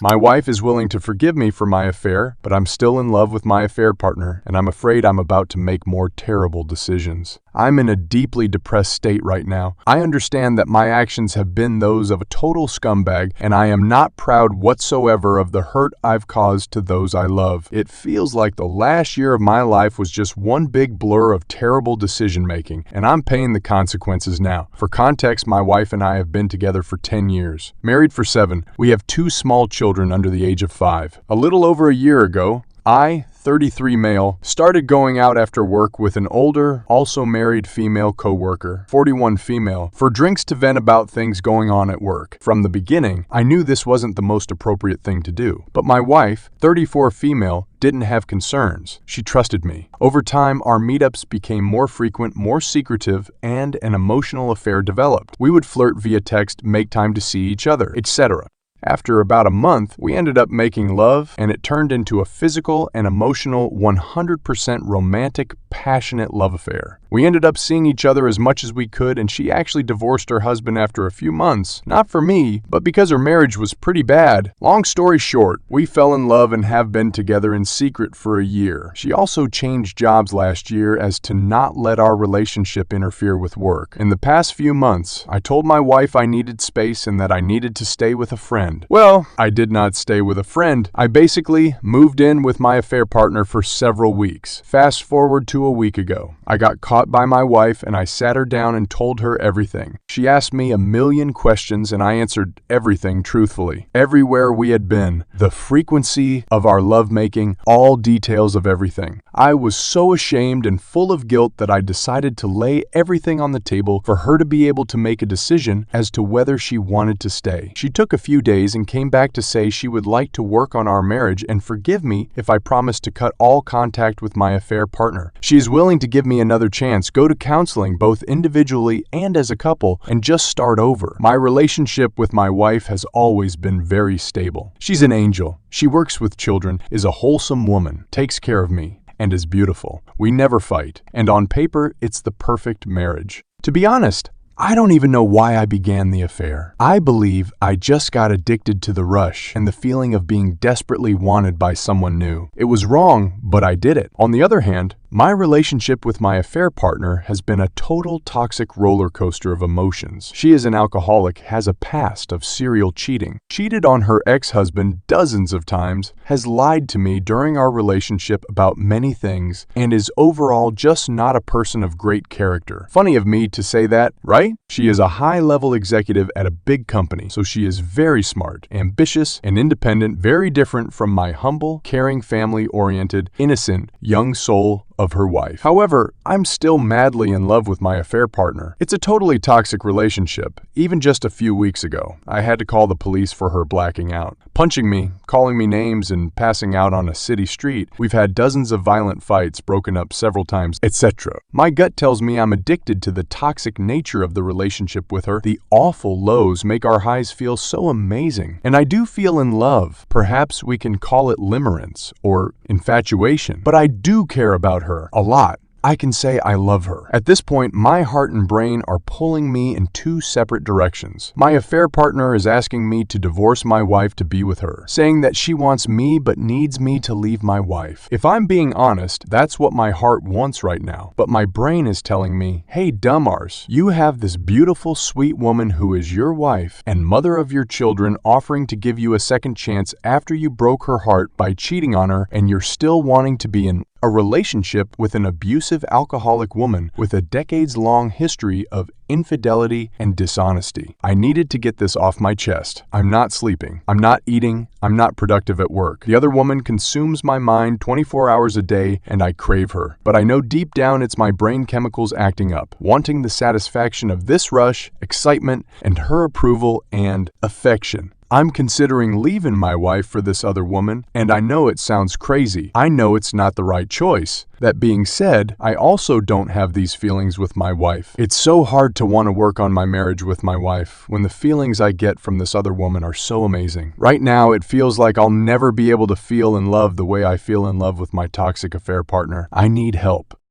My wife is willing to forgive me for my affair, but I'm still in love with my affair partner, and I'm afraid I'm about to make more terrible decisions. I'm in a deeply depressed state right now. I understand that my actions have been those of a total scumbag, and I am not proud whatsoever of the hurt I've caused to those I love. It feels like the last year of my life was just one big blur of terrible decision-making, and I'm paying the consequences now. For context, my wife and I have been together for 10 years. Married for 7, we have 2 small children under the age of 5. A little over a year ago, I, 33 male, started going out after work with an older, also married female co-worker, 41 female, for drinks to vent about things going on at work. From the beginning, I knew this wasn't the most appropriate thing to do. But my wife, 34 female, didn't have concerns. She trusted me. Over time, our meetups became more frequent, more secretive, and an emotional affair developed. We would flirt via text, make time to see each other, etc. After about a month, we ended up making love, and it turned into a physical and emotional 100% romantic, passionate love affair. We ended up seeing each other as much as we could, and she actually divorced her husband after a few months. Not for me, but because her marriage was pretty bad. Long story short, we fell in love and have been together in secret for a year. She also changed jobs last year as to not let our relationship interfere with work. In the past few months, I told my wife I needed space and that I needed to stay with a friend. Well, I did not stay with a friend. I basically moved in with my affair partner for several weeks. Fast forward to a week ago. I got caught by my wife and I sat her down and told her everything. She asked me a million questions and I answered everything truthfully. Everywhere we had been, the frequency of our lovemaking, all details of everything. I was so ashamed and full of guilt that I decided to lay everything on the table for her to be able to make a decision as to whether she wanted to stay. She took a few days and came back to say she would like to work on our marriage and forgive me if I promised to cut all contact with my affair partner. She is willing to give me another chance, go to counseling both individually and as a couple, and just start over. My relationship with my wife has always been very stable. She's an angel. She works with children, is a wholesome woman, takes care of me, and is beautiful. We never fight, and on paper, it's the perfect marriage. To be honest, I don't even know why I began the affair. I believe I just got addicted to the rush and the feeling of being desperately wanted by someone new. It was wrong, but I did it. On the other hand, my relationship with my affair partner has been a total toxic roller coaster of emotions. She is an alcoholic, has a past of serial cheating, cheated on her ex-husband dozens of times, has lied to me during our relationship about many things, and is overall just not a person of great character. Funny of me to say that, right? She is a high-level executive at a big company, so she is very smart, ambitious, and independent, very different from my humble, caring, family-oriented, innocent, young soul of her wife. However, I'm still madly in love with my affair partner. It's a totally toxic relationship. Even just a few weeks ago, I had to call the police for her blacking out, punching me, calling me names, and passing out on a city street. We've had dozens of violent fights, broken up several times, etc. My gut tells me I'm addicted to the toxic nature of the relationship with her. The awful lows make our highs feel so amazing. And I do feel in love. Perhaps we can call it limerence or infatuation. But I do care about her a lot. I can say I love her. At this point, my heart and brain are pulling me in 2 separate directions. My affair partner is asking me to divorce my wife to be with her, saying that she wants me but needs me to leave my wife. If I'm being honest, that's what my heart wants right now. But my brain is telling me, hey dumbarse, you have this beautiful, sweet woman who is your wife and mother of your children offering to give you a second chance after you broke her heart by cheating on her, and you're still wanting to be in a relationship with an abusive alcoholic woman with a decades-long history of infidelity and dishonesty. I needed to get this off my chest. I'm not sleeping. I'm not eating. I'm not productive at work. The other woman consumes my mind 24 hours a day, and I crave her. But I know deep down it's my brain chemicals acting up, wanting the satisfaction of this rush, excitement, and her approval and affection. I'm considering leaving my wife for this other woman, and I know it sounds crazy. I know it's not the right choice. That being said, I also don't have these feelings with my wife. It's so hard to want to work on my marriage with my wife when the feelings I get from this other woman are so amazing. Right now, it feels like I'll never be able to feel in love the way I feel in love with my toxic affair partner. I need help.